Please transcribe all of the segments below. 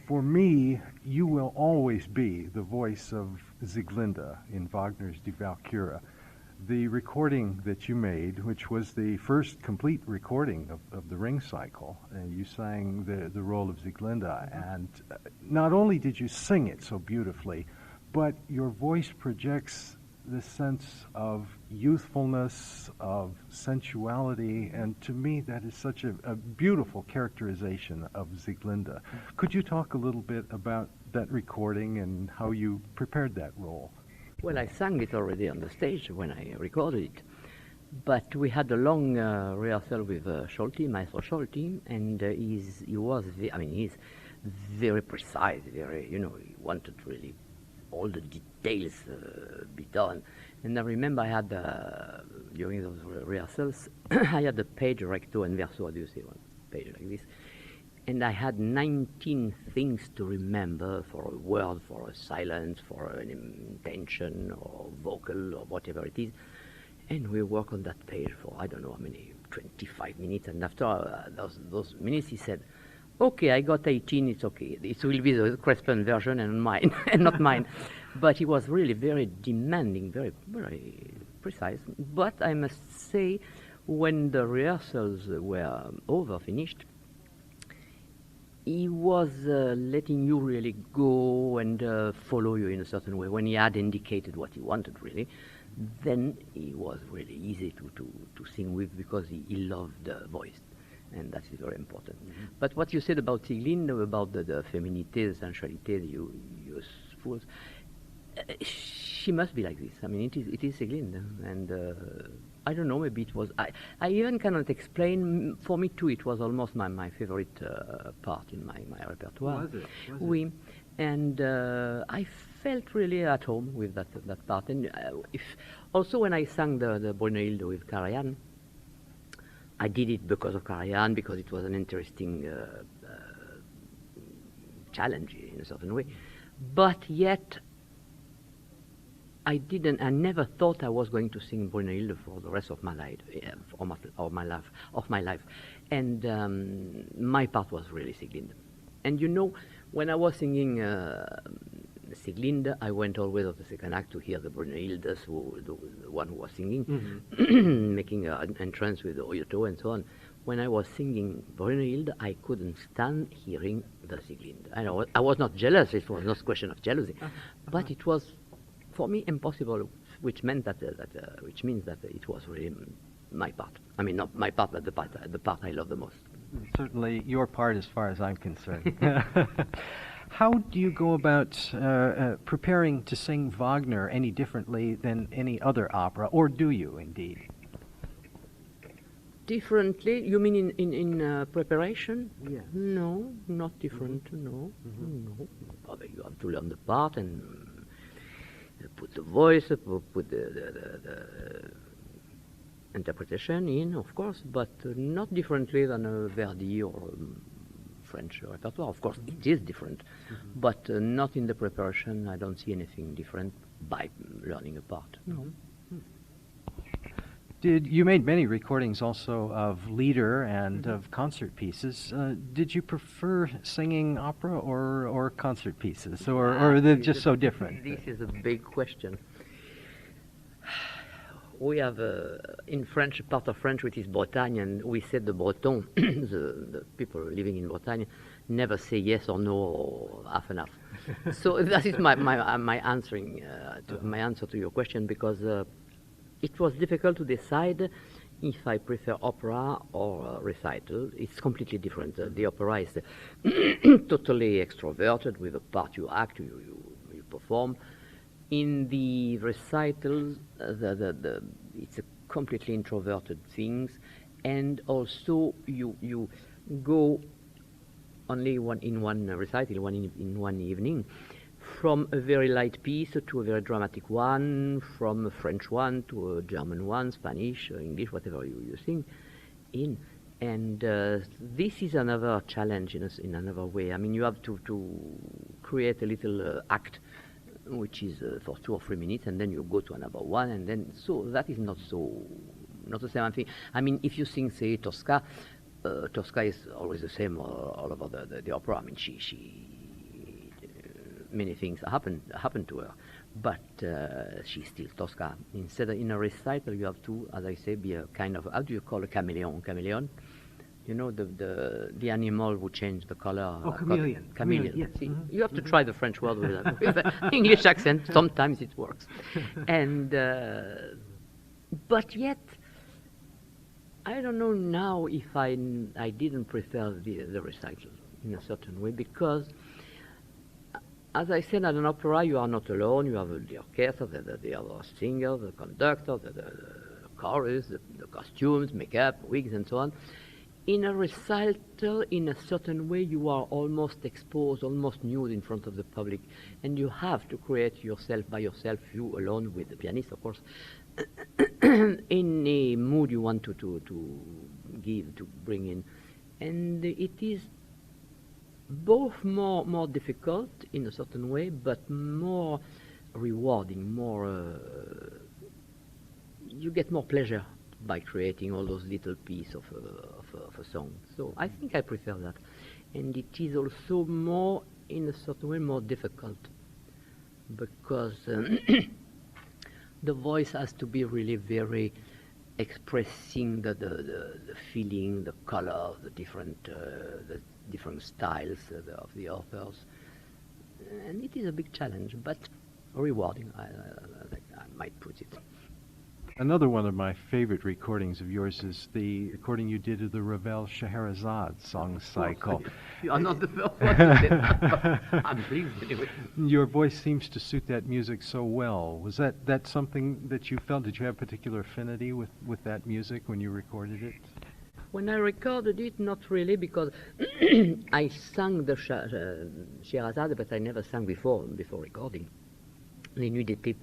For me, you will always be the voice of Sieglinde in Wagner's Die Walküre. The recording that you made, which was the first complete recording of the Ring Cycle, you sang the role of Sieglinde, and not only did you sing it so beautifully, but your voice projects this sense of youthfulness, of sensuality, and to me that is such a beautiful characterization of Sieglinde. Could you talk a little bit about that recording and how you prepared that role? Well, I sang it already on the stage when I recorded it, but we had a long rehearsal with Scholti, Maestro Scholti, and he's very precise, very, he wanted really all the details be done. And I remember I had, during those rehearsals, I had a page recto and verso, how do you say, one page like this. And I had 19 things to remember for a word, for a silence, for an intention, or vocal, or whatever it is. And we worked on that page for, I don't know how many, 25 minutes. And after those minutes, he said, okay, I got 18, it's okay. It will be the Crespin version and mine, and not mine. But he was really very demanding, very, very precise. But I must say, when the rehearsals were over, finished, he was letting you really go and follow you in a certain way. When he had indicated what he wanted, really, then he was really easy to sing with because he loved the voice. And that is very important. Mm-hmm. But what you said about Sieglinde, about the femininité, the sensualité, the useful, she must be like this. I mean, it is Sieglinde. And I don't know, maybe it was, I even cannot explain, for me too, it was almost my favorite part in my repertoire. Was it? Oui. And I felt really at home with that part. And also when I sang the Brunhilde with Karajan, I did it because of Karajan, because it was an interesting challenge in a certain way. But yet, I never thought I was going to sing Brunhilde for the rest of my life, of my life. And my part was really Sieglinde. And when I was singing Sieglinde, I went always of the second act to hear the Brunhildes, the one who was singing, mm-hmm. making an entrance with the Oyoto and so on. When I was singing Brunhilde, I couldn't stand hearing the Sieglinde. I was not jealous, it was not a question of jealousy, but it was, for me, impossible, which means that it was really my part. I mean, not my part, but the part I love the most. Certainly your part as far as I'm concerned. How do you go about preparing to sing Wagner any differently than any other opera, or do you indeed? Differently? You mean in preparation? Yes. No, not different, mm-hmm. No. Mm-hmm. No. You have to learn the part and put the voice, put the interpretation in, of course, but not differently than a Verdi or French repertoire. Of course, it is different, mm-hmm. but not in the preparation. I don't see anything different by learning a part. No. You made many recordings also of lieder and mm-hmm. of concert pieces. Did you prefer singing opera or concert pieces, or are they just so different? This is a big question. We have in French, part of French which is Bretagne, and we said the Breton, the people living in Bretagne, never say yes or no or half and half. So that is my answer to your question, because it was difficult to decide if I prefer opera or recital. It's completely different. The opera is totally extroverted with a part you act, you perform. In the recitals, it's a completely introverted things, and also you go only in one recital, in one evening, from a very light piece to a very dramatic one, from a French one to a German one, Spanish, English, whatever you sing in. And this is another challenge in another way. I mean, you have to create a little act which is for 2 or 3 minutes, and then you go to another one, and then so that is not the same thing. I mean, if you sing, say, Tosca, Tosca is always the same all over the opera. I mean, she many things happened to her, but she's still Tosca. Instead, in a recital, you have to, as I say, be a kind of, how do you call a chameleon? Chameleon? You know, the animal who change the color. Oh, chameleon. Chameleon. Yes. See, Mhm. you have to try the French word with an English accent. Sometimes it works. And, but yet, I don't know now if I didn't prefer the recital in a certain way, because, as I said, at an opera, you are not alone. You have the orchestra, the other singer, the conductor, the chorus, the costumes, makeup, wigs, and so on. In a recital, in a certain way, you are almost exposed, almost nude in front of the public, and you have to create yourself by yourself, you alone with the pianist, of course, in a mood you want to give, to bring in. And it is both more difficult in a certain way, but more rewarding, you get more pleasure by creating all those little pieces of a song. So I think I prefer that. And it is also more, in a certain way, more difficult, because the voice has to be really very expressing the feeling, the color, the different styles of the authors. And it is a big challenge, but rewarding, I might put it. Another one of my favorite recordings of yours is the recording you did of the Ravel Scheherazade song cycle. You are not the first one to say that. I'm pleased anyway. Your voice seems to suit that music so well. Was that something that you felt? Did you have particular affinity with that music when you recorded it? When I recorded it, not really, because I sang the Scheherazade, but I never sang before recording Les Nuits d'été.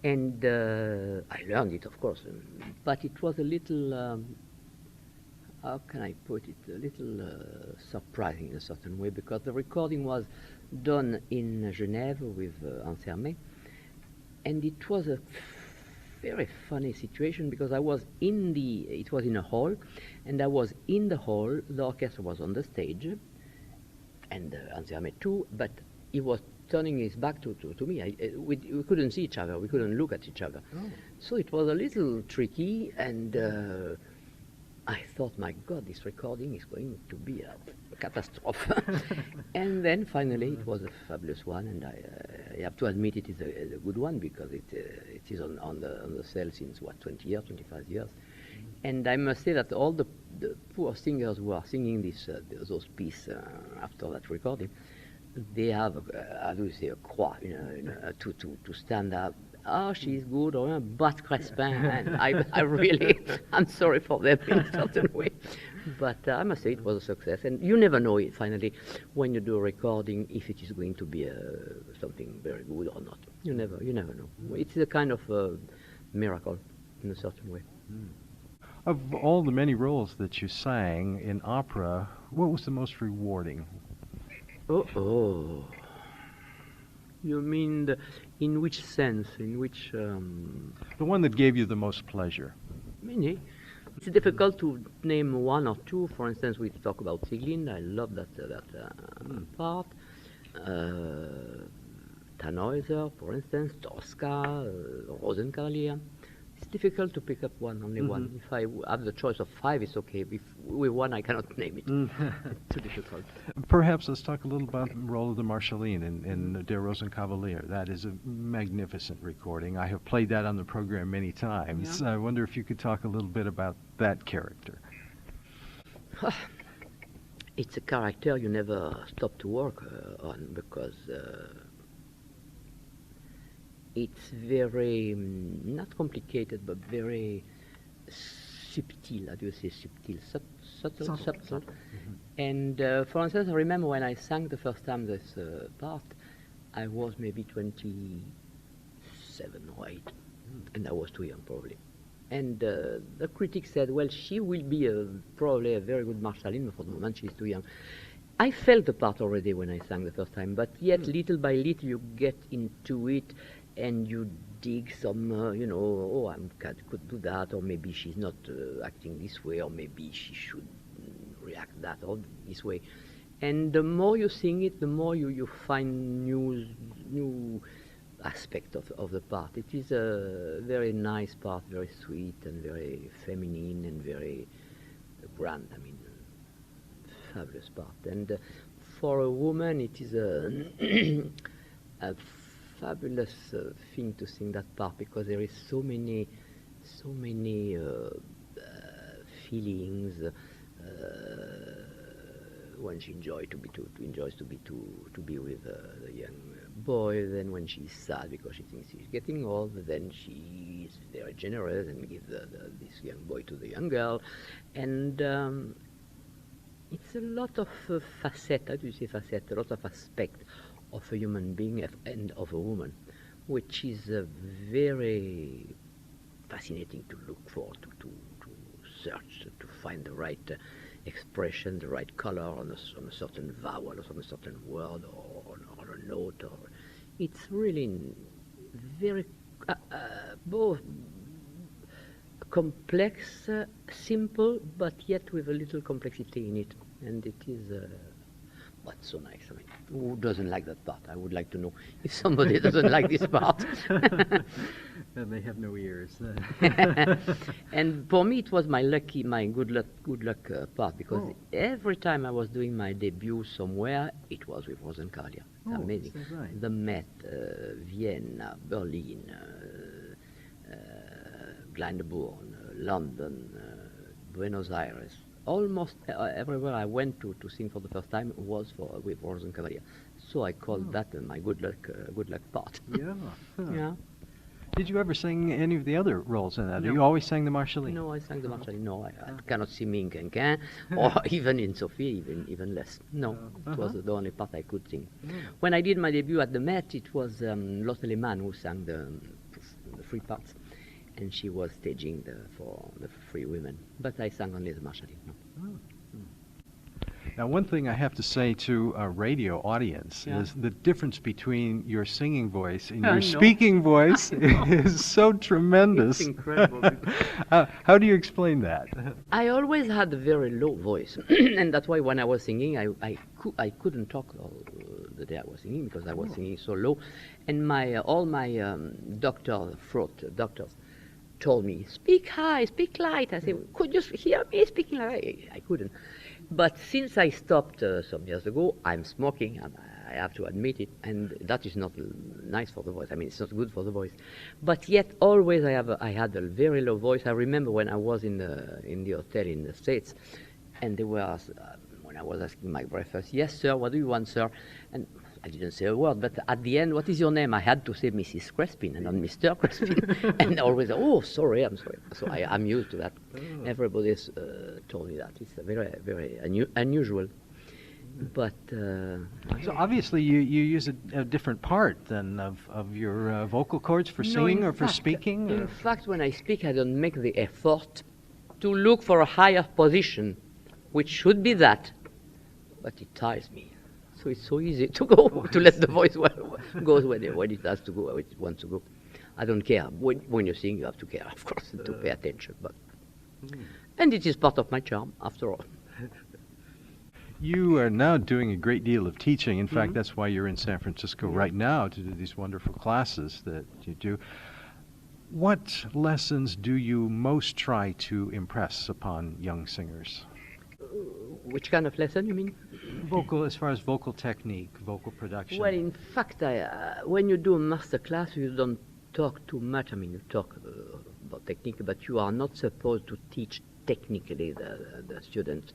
And I learned it, of course, but it was a little, how can I put it, a little surprising in a certain way, because the recording was done in Geneva with Ansermet, and it was a very funny situation, because it was in a hall, and I was in the hall, the orchestra was on the stage, and Ansermet too, but he was turning his back to me. We couldn't see each other. We couldn't look at each other. Oh. So it was a little tricky, and I thought, my God, this recording is going to be a catastrophe. And then finally it was a fabulous one, and I have to admit it is a good one, because it is on the cell since, 20 years, 25 years. And I must say that all the poor singers who are singing those pieces after that recording, they have, how do you say, a croix, to stand up. Oh, she's good, or but Crespin, and I really, I'm sorry for them in a certain way. But I must say it was a success, and you never know it, finally, when you do a recording, if it is going to be something very good or not. You never know. It's a kind of miracle in a certain way. Of all the many roles that you sang in opera, what was the most rewarding? Oh. You mean in which sense? In which? The one that gave you the most pleasure. Many. It's difficult to name one or two. For instance, we talk about Sieglinde. I love that part. Tannhäuser, for instance, Tosca, Rosenkavalier. It's difficult to pick up only one. If I have the choice of 5, it's okay. With one, I cannot name it. It's too difficult. Perhaps let's talk a little about the role of the Marschallin in Der Rosenkavalier. That is a magnificent recording. I have played that on the program many times. Yeah. I wonder if you could talk a little bit about that character. It's a character you never stop to work on, because it's very, not complicated, but very subtle. How do you say subtle? Subtle. Mm-hmm. And for instance, I remember when I sang the first time this part, I was maybe 27 or 8, and I was too young probably. And the critic said, well, she will be probably a very good Marschallin, but for the moment she's too young. I felt the part already when I sang the first time, but yet little by little you get into it, and you dig some, I could do that, or maybe she's not acting this way, or maybe she should react that or this way. And the more you sing it, the more you find new aspect of the part. It is a very nice part, very sweet and very feminine and very grand. I mean, fabulous part. And for a woman, it is a fabulous thing to sing that part, because there is so many feelings. When she enjoys to be with the young boy, then when she's sad because she thinks she's getting old, then she is very generous and gives this young boy to the young girl, and it's a lot of facet. How do you say facet? A lot of aspect of a human being and of a woman, which is very fascinating to look for, to search, to find the right expression, the right color on a certain vowel or on a certain word or a note. It's really very both complex, simple, but yet with a little complexity in it, and it is but so nice. I mean, who doesn't like that part? I would like to know if somebody doesn't like this part. And they have no ears. And for me, it was my good luck part, because every time I was doing my debut somewhere, it was with Rosenkavalier. It's amazing. Right. The Met, Vienna, Berlin, Glyndebourne, London, Buenos Aires. Almost everywhere I went to sing for the first time was with Rosenkavalier. So I called that my good luck part. Yeah. Huh. Yeah. Did you ever sing any of the other roles in that? No. You always sang the Marschalline? No, I sang the Marschalline. No, I cannot sing in Quinquin, or even in Sophie, even less. No, it was the only part I could sing. When I did my debut at the Met, it was Lotte Lehmann who sang the three parts, and she was staging for the three women. But I sang only the Marschalline. No. Now, one thing I have to say to a radio audience is the difference between your singing voice and your speaking voice is so tremendous. It's incredible. How do you explain that? I always had a very low voice, and that's why when I was singing, I couldn't talk the day I was singing, because I was singing so low, and all my throat doctors told me, speak high, speak light. I said, could you hear me speaking light? I couldn't. But since I stopped some years ago, I'm smoking, and I have to admit it, and that is not nice for the voice. I mean, it's not good for the voice. But yet, always I had a very low voice. I remember when I was in the hotel in the States, and they were, when I was asking my breakfast, yes, sir, what do you want, sir? And I didn't say a word, but at the end, what is your name? I had to say Mrs. Crespin and not Mr. Crespin. And always, oh, sorry, I'm sorry. So I'm used to that. Everybody's told me that. It's very, very unusual. But so obviously you use a different part than of your vocal cords for singing or for speaking? In fact, when I speak, I don't make the effort to look for a higher position, which should be that, but it tires me. So it's so easy to go, to let the voice go when it has to go, where it wants to go. I don't care. When you sing, you have to care, of course, and to pay attention. But and it is part of my charm, after all. You are now doing a great deal of teaching. In fact, that's why you're in San Francisco right now, to do these wonderful classes that you do. What lessons do you most try to impress upon young singers? Which kind of lesson, you mean? As far as vocal technique, vocal production. Well, in fact, when you do a master class, you don't talk too much. I mean, you talk about technique, but you are not supposed to teach technically the students.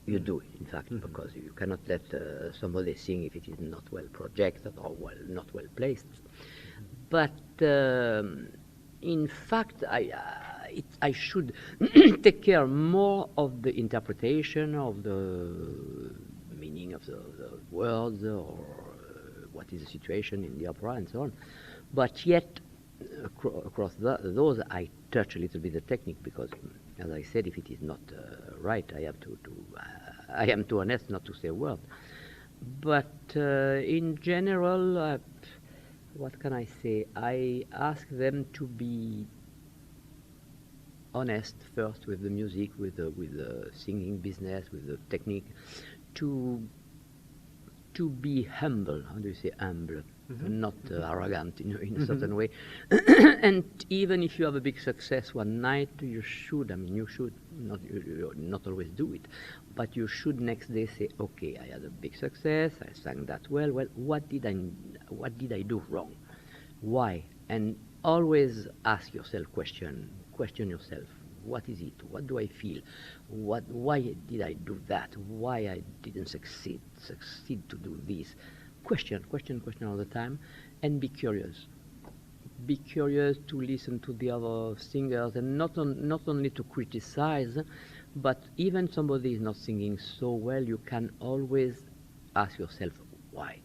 You do, in fact, because you cannot let somebody sing if it is not well projected or not well placed. But in fact, I should take care more of the interpretation of the meaning of the words, or what is the situation in the opera and so on. But yet, across those, I touch a little bit the technique, because, as I said, if it is not right, I have to I am too honest not to say a word. But in general, what can I say? I ask them to be honest first with the music, with the singing business, with the technique, to to be humble. How do you say humble? Not arrogant in a certain way. And even if you have a big success one night, you should not always do it, but you should next day say, okay, I had a big success, I sang that well. Well, what did I do wrong? Why? And always ask yourself question yourself. What is it? What do I feel? Why did I do that? Why I didn't succeed to do this? Question all the time, and be curious. Be curious to listen to the other singers, and not only to criticize, but even somebody is not singing so well, you can always ask yourself why,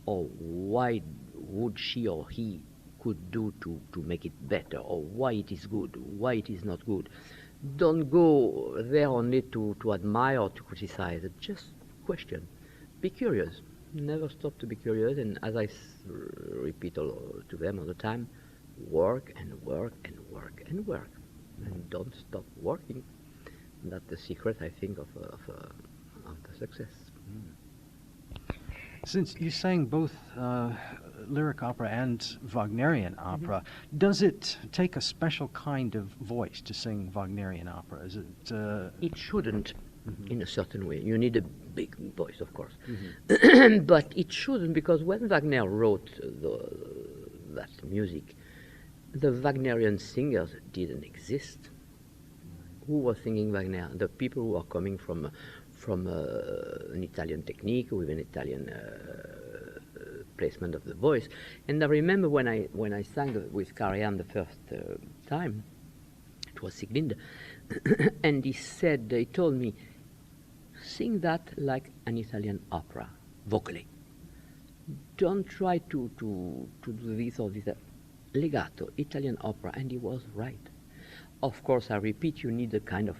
or why would she or he could do to make it better, or why it is good, why it is not good. Don't go there only to admire or to criticize. Just question. Be curious. Never stop to be curious, and as I repeat to them all the time, work and work and work and work, and don't stop working. That's the secret, I think, of the success. Since you sang both lyric opera and Wagnerian opera, does it take a special kind of voice to sing Wagnerian opera? Is it? It shouldn't. In a certain way. You need a big voice, of course. But it shouldn't, because when Wagner wrote that music, the Wagnerian singers didn't exist. Who was singing Wagner? The people who are coming from an Italian technique with an Italian placement of the voice. And I remember when I sang with Karajan the first time, it was Sieglinde, and he told me, sing that like an Italian opera, vocally. Don't try to do this or this. Legato, Italian opera, and he was right. Of course, I repeat, you need a kind of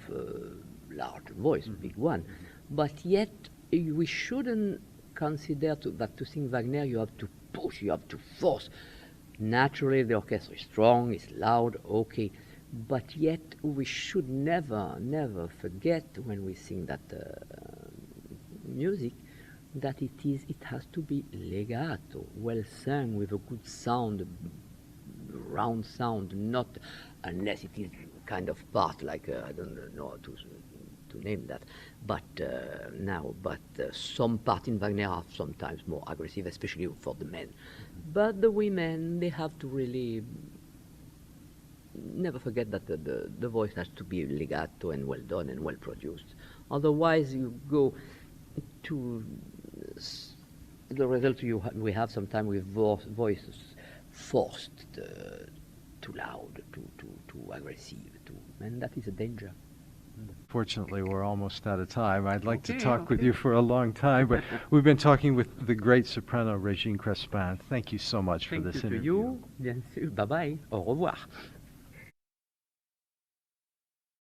large voice, big one, but yet we shouldn't consider that to sing Wagner you have to push, you have to force. Naturally, the orchestra is strong, it's loud, okay. But yet, we should never forget when we sing that music that it has to be legato, well sung with a good sound, round sound, not unless it is kind of part like I don't know how to name that. But some part in Wagner are sometimes more aggressive, especially for the men. But the women, they have to really never forget that the voice has to be legato and well done and well produced. Otherwise, you go to the result we have sometimes with voices forced, too loud, too aggressive, and that is a danger. Fortunately, we're almost out of time. I'd like to talk with you for a long time, but we've been talking with the great soprano Regine Crespin. Thank you so much for this interview. Thank you to you. Bien sûr. Bye-bye. Au revoir.